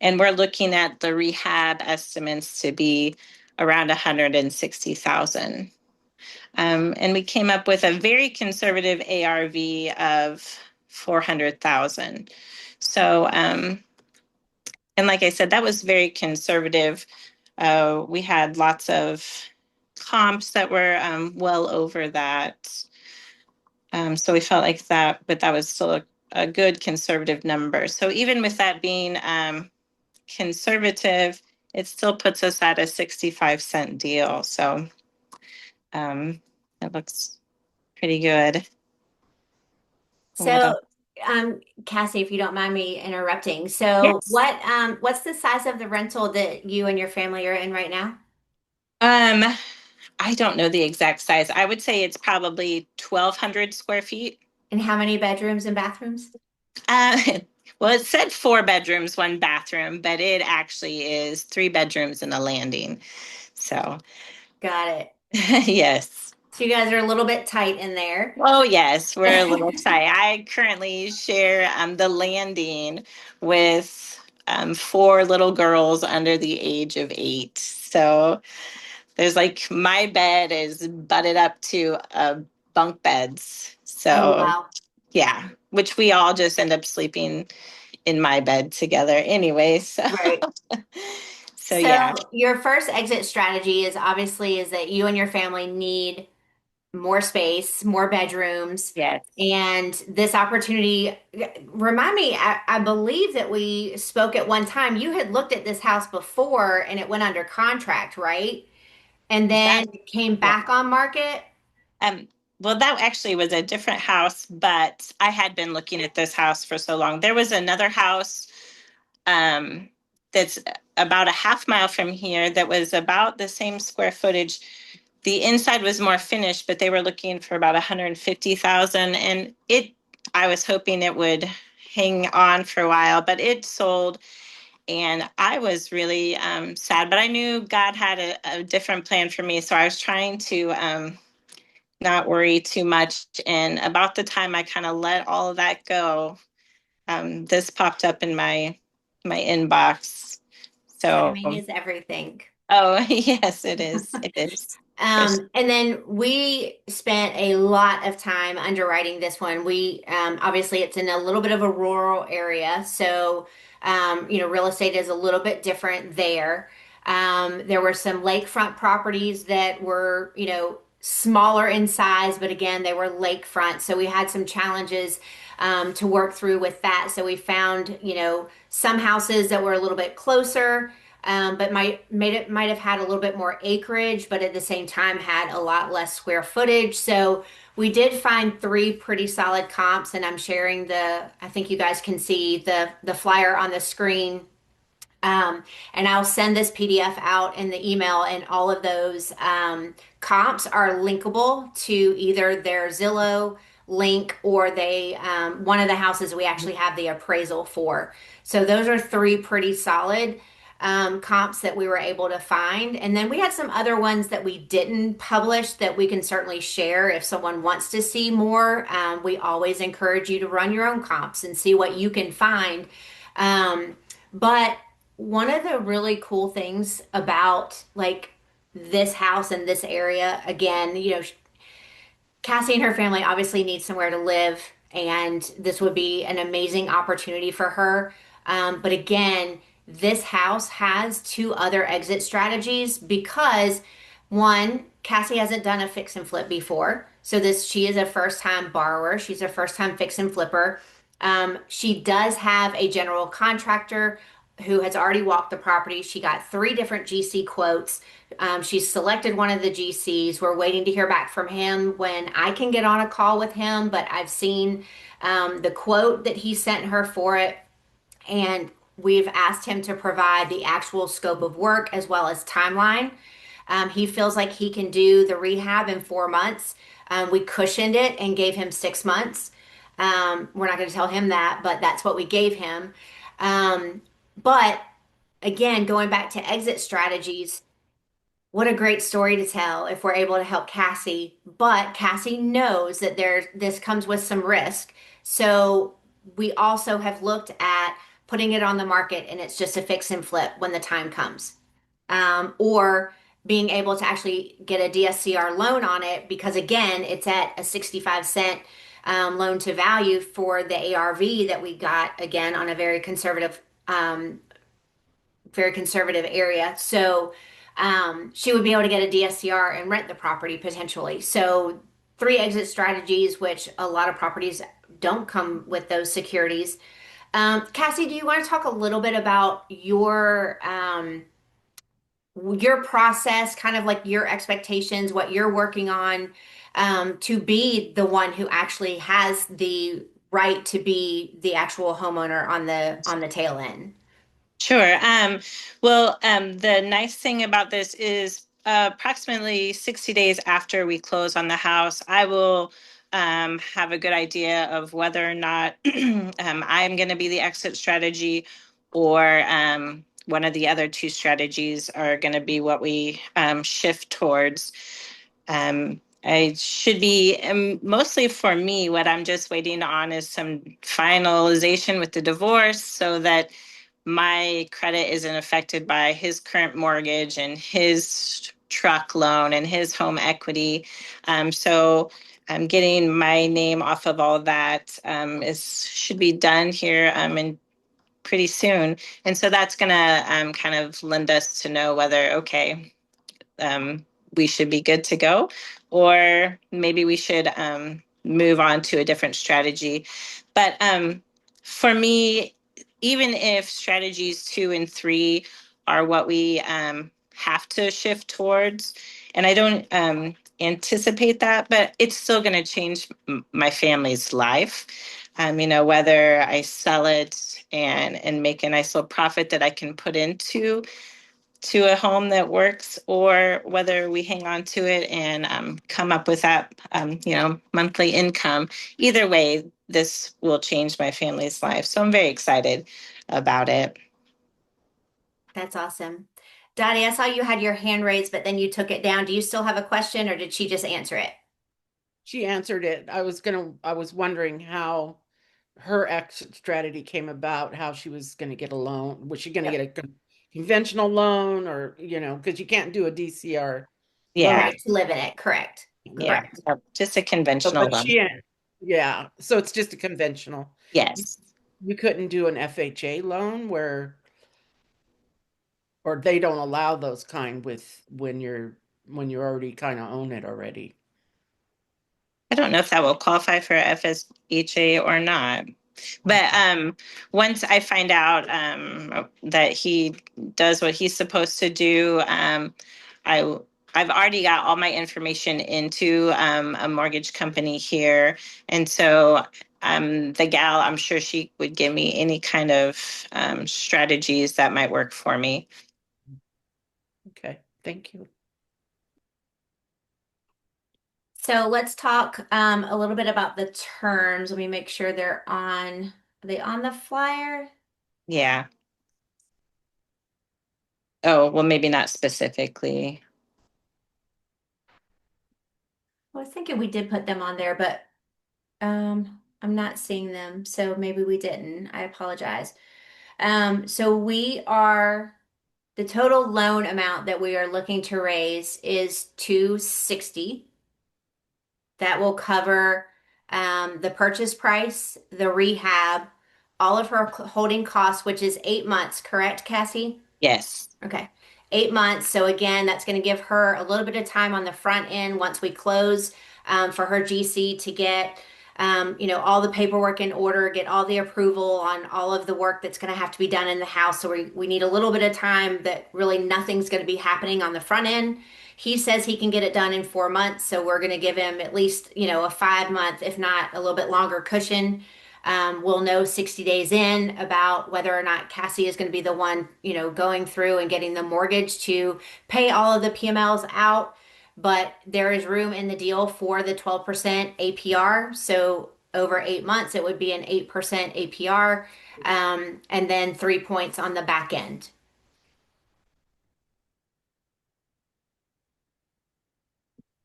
And we're looking at the rehab estimates to be around 160,000. And we came up with a very conservative ARV of 400,000. So, and like I said, that was very conservative. We had lots of comps that were well over that. So we felt like that, but that was still a good conservative number. So even with that being conservative, it still puts us at a 65-cent deal. So it looks pretty good. What else? So, Cassie, if you don't mind me interrupting, Yes. what's the size of the rental that you and your family are in right now? Um, I don't know the exact size. I would say it's probably 1,200 square feet. And how many bedrooms and bathrooms? Uh, well, it said 4 bedrooms, 1 bathroom, but it actually is 3 bedrooms and a landing. So, Got it. yes. So you guys are a little bit tight in there. Oh, yes, we're a little tight. I currently share the landing with 4 little girls under the age of 8. So there's like my bed is butted up to bunk beds. Oh, So wow. yeah, which we all just end up sleeping in my bed together anyway. So Right. so yeah, So your first exit strategy is that you and your family need more space, more bedrooms, yes, and this opportunity. Remind me, I believe that we spoke at one time. You had looked at this house before and it went under contract, right? And that then it came yeah. back on market. Um, well, that actually was a different house, but I had been looking at this house for so long. There was another house um, that's about a half mile from here that was about the same square footage. The inside was more finished, but they were looking for about 150,000, and I was hoping it would hang on for a while, but it sold, and I was really sad. But I knew God had a different plan for me, so I was trying to not worry too much. And about the time I kind of let all of that go, this popped up in my inbox. So, Timing is everything. oh yes, it is. It is. And then we spent a lot of time underwriting this one. We obviously it's in a little bit of a rural area, so real estate is a little bit different there. There were some lakefront properties that were, smaller in size, but again, they were lakefront. So we had some challenges to work through with that. So we found, some houses that were a little bit closer, but might have had a little bit more acreage, but at the same time had a lot less square footage. So we did find three pretty solid comps, and I'm sharing I think you guys can see the flyer on the screen. And I'll send this PDF out in the email, and all of those comps are linkable to either their Zillow link or one of the houses we actually have the appraisal for. So those are three pretty solid comps that we were able to find. And then we had some other ones that we didn't publish that we can certainly share if someone wants to see more. We always encourage you to run your own comps and see what you can find. But one of the really cool things about like this house and this area, again, Cassie and her family obviously need somewhere to live, and this would be an amazing opportunity for her. But again, this house has two other exit strategies because one, Cassie hasn't done a fix and flip before. So she is a first time borrower. She's a first time fix and flipper. She does have a general contractor who has already walked the property. She got three different GC quotes. She's selected one of the GCs. We're waiting to hear back from him when I can get on a call with him, but I've seen the quote that he sent her for it, and we've asked him to provide the actual scope of work as well as timeline. He feels like he can do the rehab in 4 months. We cushioned it and gave him 6 months. We're not going to tell him that, but that's what we gave him. But again, going back to exit strategies, what a great story to tell if we're able to help Cassie. But Cassie knows that this comes with some risk. So we also have looked at putting it on the market and it's just a fix and flip when the time comes. Or being able to actually get a DSCR loan on it because again, it's at a 65 cent loan to value for the ARV that we got again on a very conservative area. So she would be able to get a DSCR and rent the property potentially. So three exit strategies, which a lot of properties don't come with those securities. Cassie, do you want to talk a little bit about your process, kind of like your expectations, what you're working on, to be the one who actually has the right to be the actual homeowner on the tail end? Sure. Well, the nice thing about this is approximately 60 days after we close on the house, I will have a good idea of whether or not I'm going to be the exit strategy or one of the other two strategies are going to be what we shift towards. I should be mostly for me, what I'm just waiting on is some finalization with the divorce so that my credit isn't affected by his current mortgage and his truck loan and his home equity. So I'm getting my name off of all that should be done here in pretty soon. And so that's going to kind of lend us to know whether, okay, we should be good to go, or maybe we should move on to a different strategy. But for me, even if strategies 2 and 3 are what we have to shift towards, and I don't anticipate that, but it's still going to change my family's life. Whether I sell it and make a nice little profit that I can put into a home that works, or whether we hang on to it and come up with that, monthly income. Either way, this will change my family's life. So I'm very excited about it. That's awesome. Dottie, I saw you had your hand raised, but then you took it down. Do you still have a question or did she just answer it? She answered it. I was wondering how her exit strategy came about, how she was going to get a loan. Was she going to Yep. get a conventional loan or, because you can't do a DCR loan. Yeah, Right, to live in it. Correct. yeah, Correct. just a So, conventional but loan. yeah, so it's just a conventional. You, Yes. you couldn't do an FHA loan where or they don't allow those kind with when you already kind of own it already. I don't know if that will qualify for FSHA or not. But once I find out that he does what he's supposed to do, I I've already got all my information into a mortgage company here, and so the gal, I'm sure she would give me any kind of strategies that might work for me. Okay, thank you. So let's talk a little bit about the terms. Let me make sure are they on the flyer? Yeah. Oh, well, maybe not specifically. I was thinking we did put them on there, but I'm not seeing them, so maybe we didn't. I apologize. So the total loan amount that we are looking to raise is 260. That will cover the purchase price, the rehab, all of her holding costs, which is 8 months, correct, Cassie? Yes. Okay. 8 months. So again, that's going to give her a little bit of time on the front end once we close for her GC to get, all the paperwork in order, get all the approval on all of the work that's going to have to be done in the house. So we need a little bit of time that really nothing's going to be happening on the front end. He says he can get it done in 4 months. So we're going to give him at least, a 5 month, if not a little bit longer cushion. We'll know 60 days in about whether or not Cassie is going to be the one, going through and getting the mortgage to pay all of the PMLs out. But there is room in the deal for the 12% APR. So over 8 months, it would be an 8% APR, and then 3 points on the back end.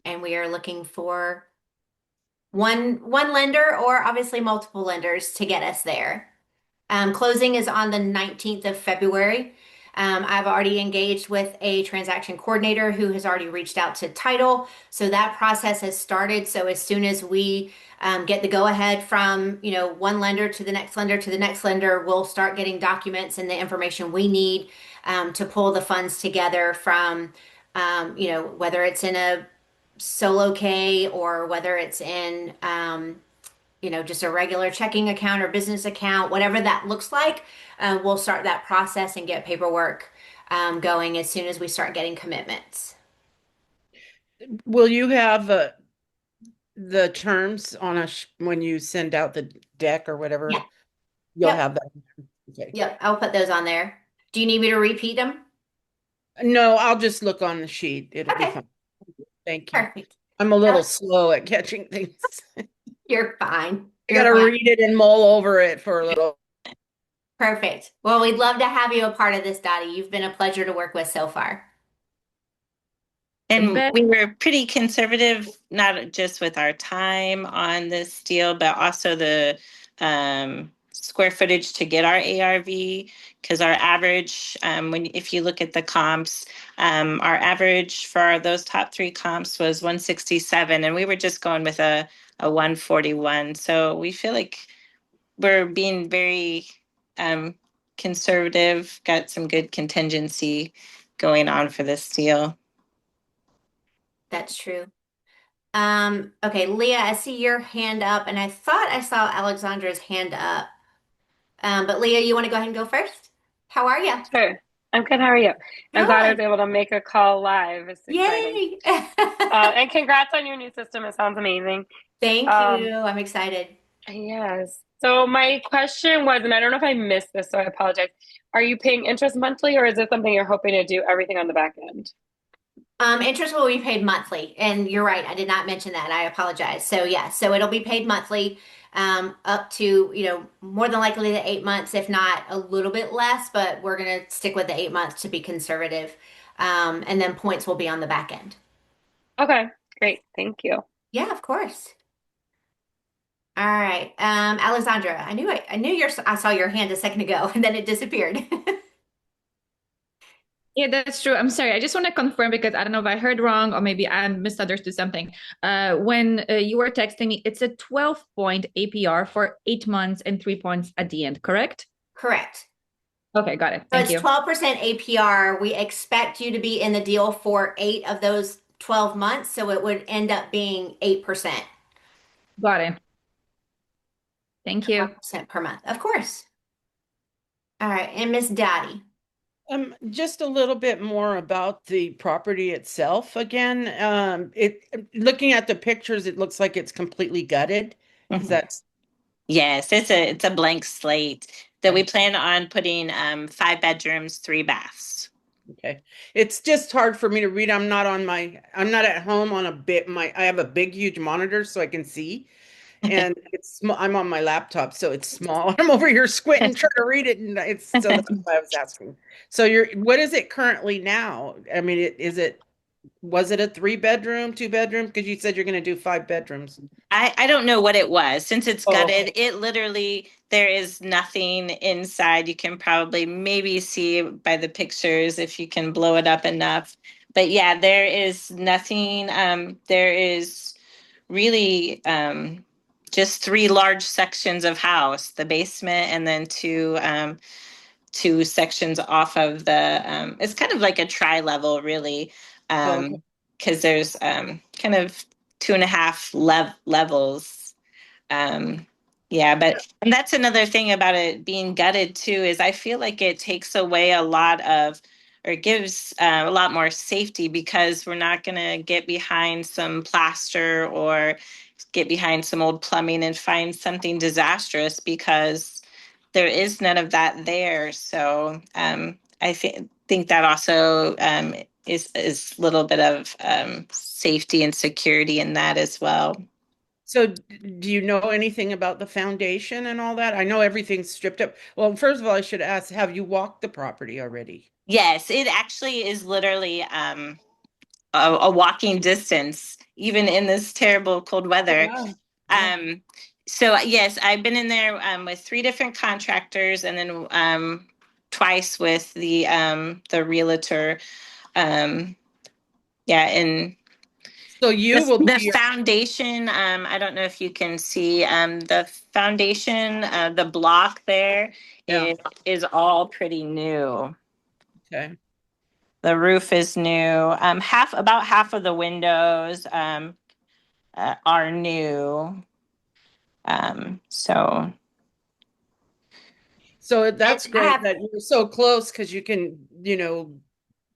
And we are looking for one lender or obviously multiple lenders to get us there. Closing is on the 19th of February. I've already engaged with a transaction coordinator who has already reached out to title. So that process has started. So as soon as we get the go ahead from, one lender to the next lender to the next lender, we'll start getting documents and the information we need to pull the funds together from, whether it's in a solo K or whether it's in, just a regular checking account or business account, whatever that looks like, we'll start that process and get paperwork going as soon as we start getting commitments. Will you have the terms on when you send out the deck or whatever? Yeah. You'll Yep. have that. Okay. Yep. I'll put those on there. Do you need me to repeat them? No, I'll just look on the sheet. It'll be Okay. fine. Thank you. Perfect. I'm a little slow at catching things. You're fine. I You're gotta fine. read it and mull over it for a little. Perfect. Well, we'd love to have you a part of this, Dottie. You've been a pleasure to work with so far. And Beth- we were pretty conservative, not just with our time on this deal, but also the square footage to get our ARV. Because our average, if you look at the comps, our average for those top three comps was 167, and we were just going with a 141. So we feel like we're being very conservative, got some good contingency going on for this deal. That's true. Okay, Leah, I see your hand up, and I thought I saw Alexandra's hand up. But Leah, you want to go ahead and go first? How are you? Sure. I'm good. How are you? I'm glad I was Good. able to make a call live. It's exciting. Yay! And congrats on your new system. It sounds amazing. Thank Um, you. I'm excited. yes. So my question was, and I don't know if I missed this, so I apologize. Are you paying interest monthly, or is it something you're hoping to do everything on the back end? Interest will be paid monthly, and you're right. I did not mention that. I apologize. So yeah, so it'll be paid monthly, up to, more than likely the 8 months, if not a little bit less, but we're gonna stick with the 8 months to be conservative. And then points will be on the back end. Okay, great. Thank you. Yeah, of course. All right. Alexandra, I saw your hand a second ago and then it disappeared. Yeah, that's true. I'm sorry. I just want to confirm because I don't know if I heard wrong or maybe I misunderstood something. When you were texting me, it's a 12-point APR for 8 months and 3 points at the end, correct? Correct. Okay, got it. So Thank it's you. 12% APR. We expect you to be in the deal for 8 of those 12 months, so it would end up being 8%. Got it. Thank you. 1% per month, of course. All right, and Miss Dottie. Just a little bit more about the property itself again. Looking at the pictures, it looks like it's completely gutted. Is Mhm. that Yes, it's a blank slate that we plan on putting 5 bedrooms, 3 baths. okay? It's just hard for me to read. I'm not at home on I have a big, huge monitor so I can see. And I'm on my laptop, so it's small. I'm over here squinting, trying to read it, and so that's why I was asking. So what is it currently now? I mean, was it a 3 bedroom, 2 bedroom? Because you said you're going to do 5 bedrooms. I don't know what it was. Since it's Oh, gutted, it literally, there is nothing inside. You can probably maybe see by the pictures if you can blow it up enough. But yeah, there is nothing. There is really just 3 large sections of house, the basement, and then two sections off of it's kind of like a tri-level, really, okay. because there's kind of 2.5 levels. um yeah, but and that's another thing about it being gutted too, is I feel like it takes away a lot of, or gives a lot more safety, because we're not going to get behind some plaster or get behind some old plumbing and find something disastrous, because there is none of that there. So I think that also is a little bit of safety and security in that as well. So, do you know anything about the foundation and all that? I know everything's stripped up. Well, first of all, I should ask, have you walked the property already? Yes, it actually is literally a walking distance, even in this terrible cold Oh, weather. wow. Yeah. Um, so yes, I've been in there with 3 different contractors, and then twice with the realtor. Um, yeah, and So you will the do your, foundation. I don't know if you can see the foundation. The block there yeah, is all pretty new. okay. The roof is new. About half of the windows are new. So So And that's I great have that you're so close because you can,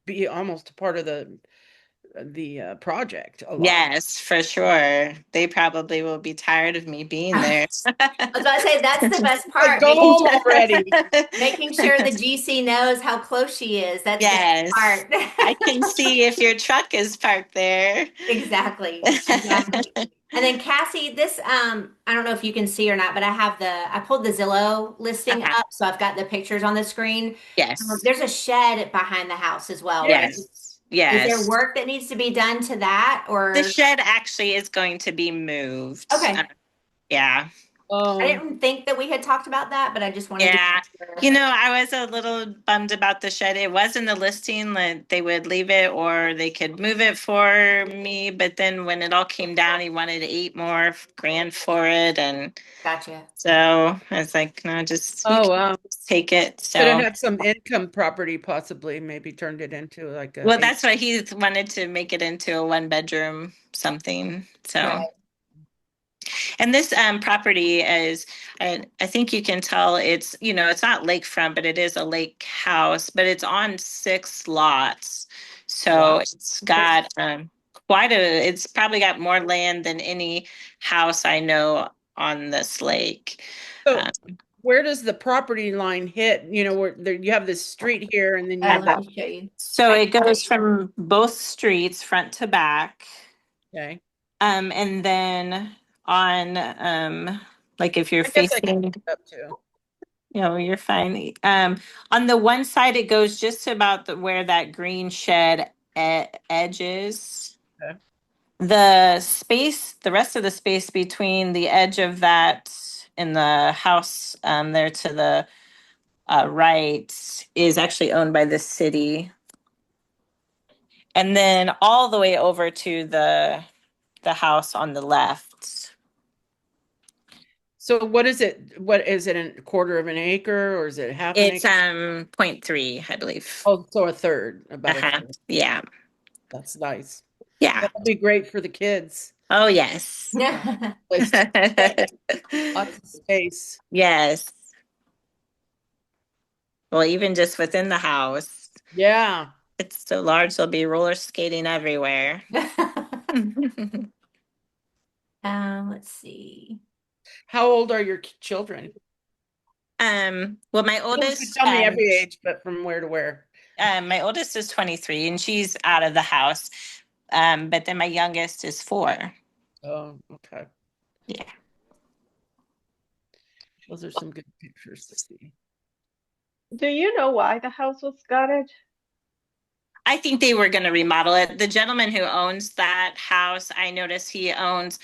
be almost a part of the project a lot. yes, for sure. They probably will be tired of me being I there. was about to say that's the best Like, part, go home already. making sure the GC knows how close she is. That's the best Yes, part. I can see if your truck is parked there. Exactly. Exactly. And then Cassie, this I don't know if you can see or not, but I pulled the Zillow listing Uh-huh. up, so I've got the pictures on the screen. Yes, There's a shed behind the house as well, right? yes, Is there yes. work that needs to be done to that The or shed actually is going to be moved. okay. Yeah. I Oh, didn't think that we had talked about that, but I just wanted to Yeah. make sure. I was a little bummed about the shed. It was in the listing that they would leave it or they could move it for me. But then when it all came down, he wanted 8 more grand for it. And Gotcha. so I was like, no, you oh, can wow. just take it. Could have So, had some income property possibly, maybe turned it into like a well, eight. that's why he wanted to make it into a 1 bedroom something. So. Right. And this property is, I think you can tell it's not lakefront, but it is a lake house, but it's on 6 lots. So Wow. it's got it's probably got more land than any house I know on this lake. So Um, where does the property line hit? Where there you have this street here and then you have Let that. me show you. so I it can show goes you. from both streets, front to back. Okay. And then on like if you're I guess I can facing. look it up too. You're fine. On the one side, it goes just about where that green shed edge is. Okay. The rest of the space between the edge of that and the house there to the right is actually owned by the city. And then all the way over to the house on the left. So what is it? What is it? A quarter of an acre or is it half an It's acre? 0.3, I believe. Oh, so a third, about a Uh-huh. third. Yeah. That's nice. Yeah. That'll be great for the kids. Oh, yes. Place to play. Lots of space. Yes. Well, even just within the house, Yeah. it's so large, they'll be roller skating everywhere. Let's see. How old are your children? Well, my You don't have to oldest, tell me every age, but from where to where? my oldest is 23 and she's out of the house. But then my youngest is 4. Oh, okay. Yeah. Those are some good pictures to see. Do you know why the house was gutted? I think they were going to remodel it. The gentleman who owns that house, I noticed he owns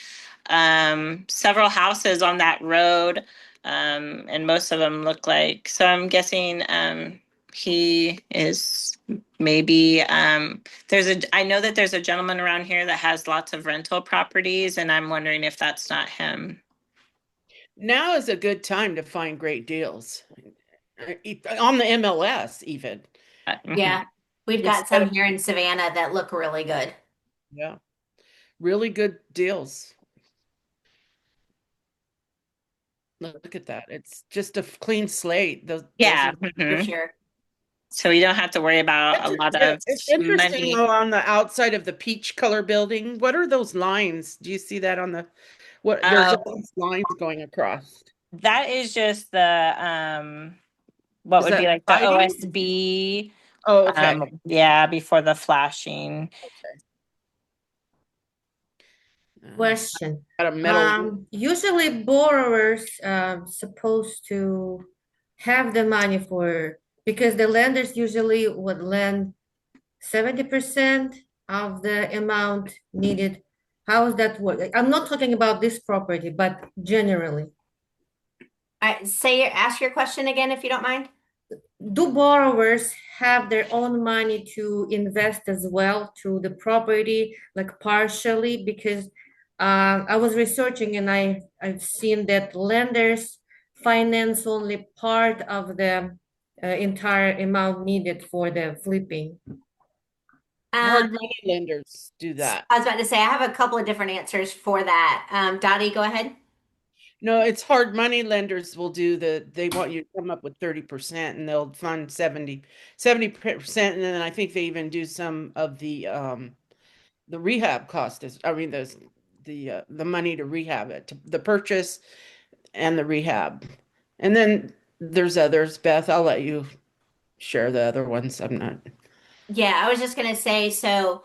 several houses on that road, and most of them look like. So I'm guessing he is maybe there's a. I know that there's a gentleman around here that has lots of rental properties, and I'm wondering if that's not him. Now is a good time to find great deals on the MLS, even. Yeah, we've got Instead some of, here in Savannah that look really good. yeah, really good deals. Look at that. It's just a clean slate. Those Yeah. are. For Mhm. sure. So we don't have to worry about a lot of It's interesting money. though, on the outside of the peach color building. What are those lines? Do you see that on the what? There's Uh, all these lines going across. that is just the what Is would be that like the siding? OSB. Oh, okay. Yeah, before the flashing. Question. Got a metal. Usually borrowers supposed to have the money for because the lenders usually would lend 70% of the amount needed. How does that work? I'm not talking about this property, but generally. Ask your question again if you don't mind. Do borrowers have their own money to invest as well to the property, like partially? Because I was researching and I've seen that lenders finance only part of the entire amount needed for the flipping. Hard Um, money lenders do that. I was about to say I have a couple of different answers for that. Dottie, go ahead. No, it's hard money lenders will do they want you to come up with 30% and they'll fund 70%. And then I think they even do some of the rehab cost is, I mean, the money to rehab it, the purchase and the rehab. And then there's others. Beth, I'll let you share the other ones. I'm not. Yeah, I was just gonna say, so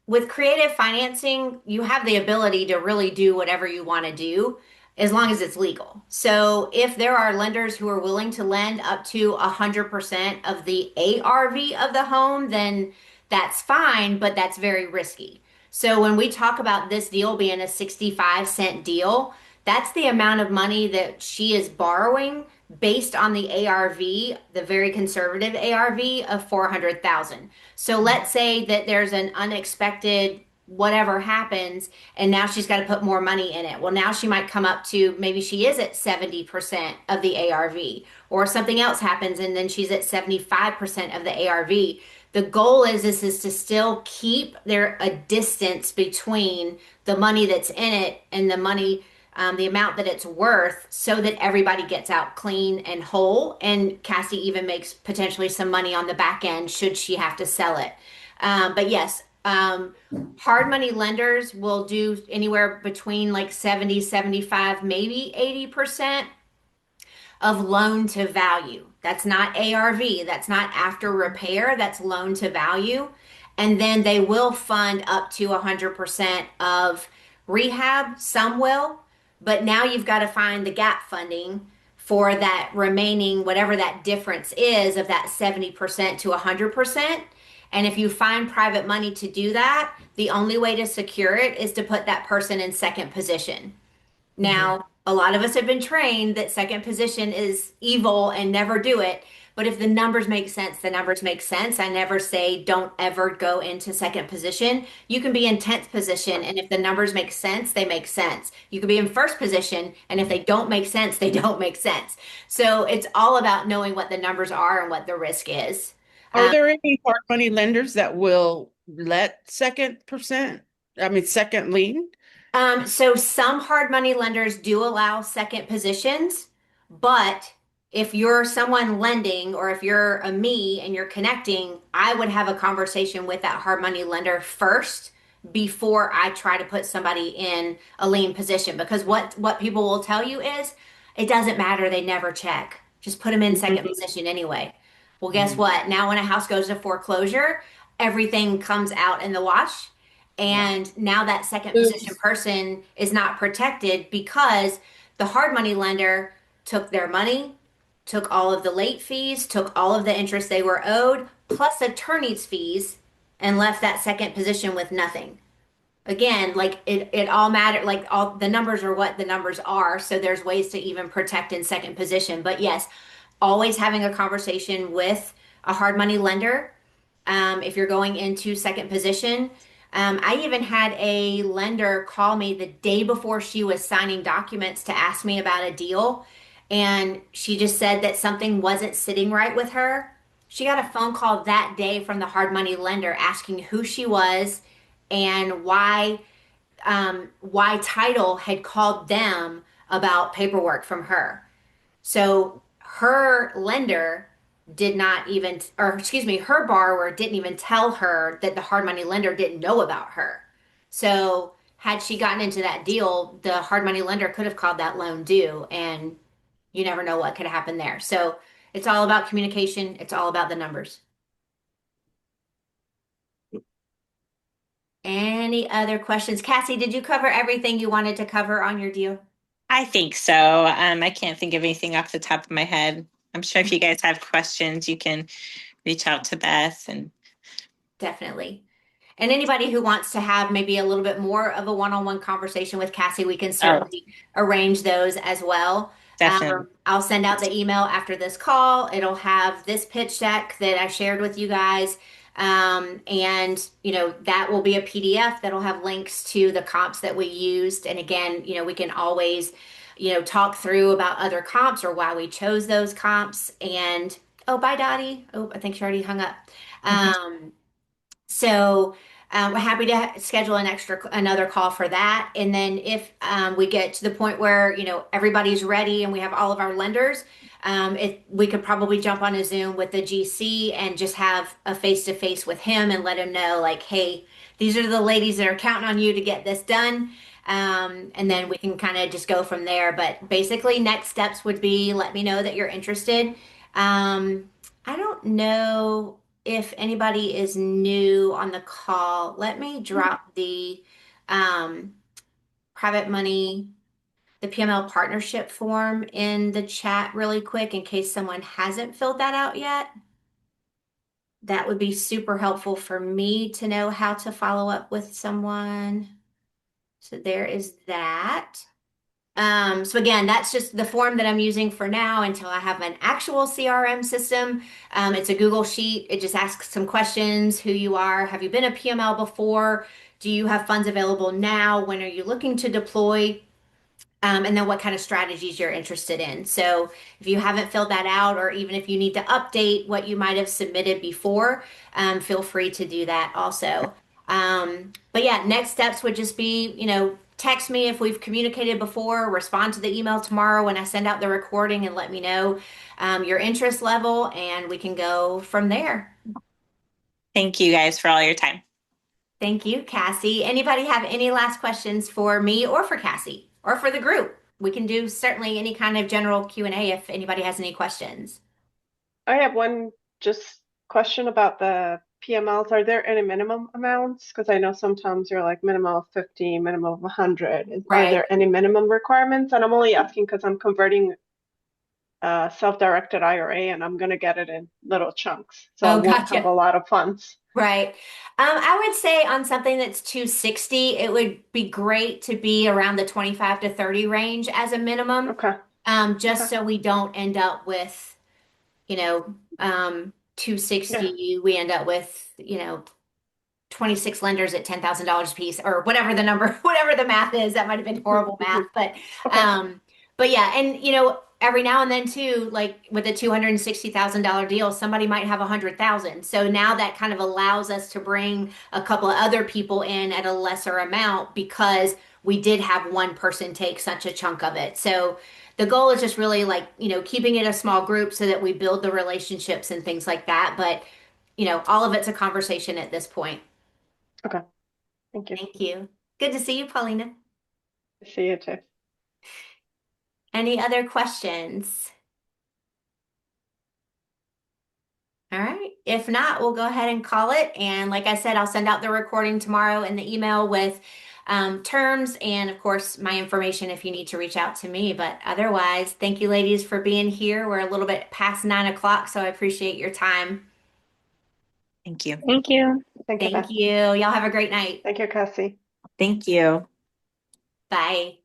with creative financing, you have the ability to really do whatever you want to do as long as it's legal. So if there are lenders who are willing to lend up to 100% of the ARV of the home, then that's fine, but that's very risky. So when we talk about this deal being a 65-cent deal, that's the amount of money that she is borrowing based on the ARV, the very conservative ARV of 400,000. So let's say that there's an unexpected whatever happens and now she's got to put more money in it. Well, now she might come up to maybe she is at 70% of the ARV or something else happens and then she's at 75% of the ARV. The goal is to still keep there a distance between the money that's in it and the money the amount that it's worth so that everybody gets out clean and whole. And Cassie even makes potentially some money on the back end should she have to sell it. But yes, hard money lenders will do anywhere between like 70, 75, maybe 80% of loan to value. That's not ARV, that's not after repair, that's loan to value. And then they will fund up to 100% of rehab. Some will, but now you've got to find the gap funding for that remaining, whatever that difference is of that 70% to 100%. And if you find private money to do that, the only way to secure it is to put that person in second position. Now, a lot of us have been trained that second position is evil and never do it. But if the numbers make sense, the numbers make sense. I never say don't ever go into second position. You can be in 10th position, and if the numbers make sense, they make sense. You can be in first position, and if they don't make sense, they don't make sense. So it's all about knowing what the numbers are and what the risk is. Are there any hard money lenders that will let second lien? So some hard money lenders do allow second positions, but if you're someone lending or if you're a me and you're connecting, I would have a conversation with that hard money lender first before I try to put somebody in a lien position because what people will tell you is it doesn't matter, they never check. Just put them in second position anyway. Well, guess what? Now when a house goes to foreclosure, everything comes out in the wash. And now that second position Oops. person is not protected because the hard money lender took their money, took all of the late fees, took all of the interest they were owed, plus attorney's fees, and left that second position with nothing. Again, like it all mattered, like all the numbers are what the numbers are. So there's ways to even protect in second position. But yes, always having a conversation with a hard money lender if you're going into second position. I even had a lender call me the day before she was signing documents to ask me about a deal. And she just said that something wasn't sitting right with her. She got a phone call that day from the hard money lender asking who she was and why title had called them about paperwork from her. So her lender did not even, or excuse me, her borrower didn't even tell her that the hard money lender didn't know about her. So had she gotten into that deal, the hard money lender could have called that loan due, and you never know what could happen there. So it's all about communication. It's all about the numbers. Any other questions? Cassie, did you cover everything you wanted to cover on your deal? I think so. I can't think of anything off the top of my head. I'm sure if you guys have questions, you can reach out to Beth and Definitely. And anybody who wants to have maybe a little bit more of a one-on-one conversation with Cassie, we can certainly arrange those as well. definitely. I'll send out the email after this call. It'll have this pitch deck that I shared with you guys. And that will be a PDF that'll have links to the comps that we used. And again, we can always, talk through about other comps or why we chose those comps. And oh, bye, Dottie. Oh, I think she already hung up. So we're happy to schedule another call for that. And then if we get to the point where everybody's ready and we have all of our lenders, we could probably jump on a Zoom with the GC and just have a face-to-face with him and let him know like, hey, these are the ladies that are counting on you to get this done. And then we can kind of just go from there. But basically, next steps would be let me know that you're interested. I don't know if anybody is new on the call. Let me drop the um, private money, the PML partnership form in the chat really quick in case someone hasn't filled that out yet. That would be super helpful for me to know how to follow up with someone. So there is that. So again, that's just the form that I'm using for now until I have an actual CRM system. It's a Google sheet. It just asks some questions, who you are. Have you been a PML before? Do you have funds available now? When are you looking to deploy? And then what kind of strategies you're interested in. So if you haven't filled that out, or even if you need to update what you might have submitted before, feel free to do that also. But yeah, next steps would just be, text me if we've communicated before, respond to the email tomorrow when I send out the recording and let me know your interest level, and we can go from there. Thank you guys for all your time. Thank you, Cassie. Anybody have any last questions for me or for Cassie or for the group? We can do certainly any kind of general Q&A if anybody has any questions. I have one just question about the PMLs. Are there any minimum amounts? Because I know sometimes you're like minimum of 50, minimum of 100. Are Right. there any minimum requirements? And I'm only asking because I'm converting a self-directed IRA and I'm going to get it in little chunks. So I Oh, won't have gotcha. a lot of funds. Right. I would say on something that's 260, it would be great to be around the 25 to 30 range as a minimum, Okay. just Okay. so we don't end up with, 260, we end up with, 26 lenders at $10,000 a piece or whatever the number, whatever the math is. That might have been horrible math, Okay. but yeah. And, every now and then too, like with a $260,000 deal, somebody might have 100,000. So now that kind of allows us to bring a couple of other people in at a lesser amount because we did have one person take such a chunk of it. So the goal is just really like, keeping it a small group so that we build the relationships and things like that. But, all of it's a conversation at this point. Okay. Thank you. Thank you. Good to see you, Paulina. See you too. Any other questions? All right. If not, we'll go ahead and call it. And like I said, I'll send out the recording tomorrow in the email with terms and, of course, my information if you need to reach out to me. But otherwise, thank you, ladies, for being here. We're a little bit past 9 o'clock, so I appreciate your time. Thank you. Thank you. Thank you, Thank Beth. you. Y'all have a great night. Thank you, Cassie. Thank you. Bye.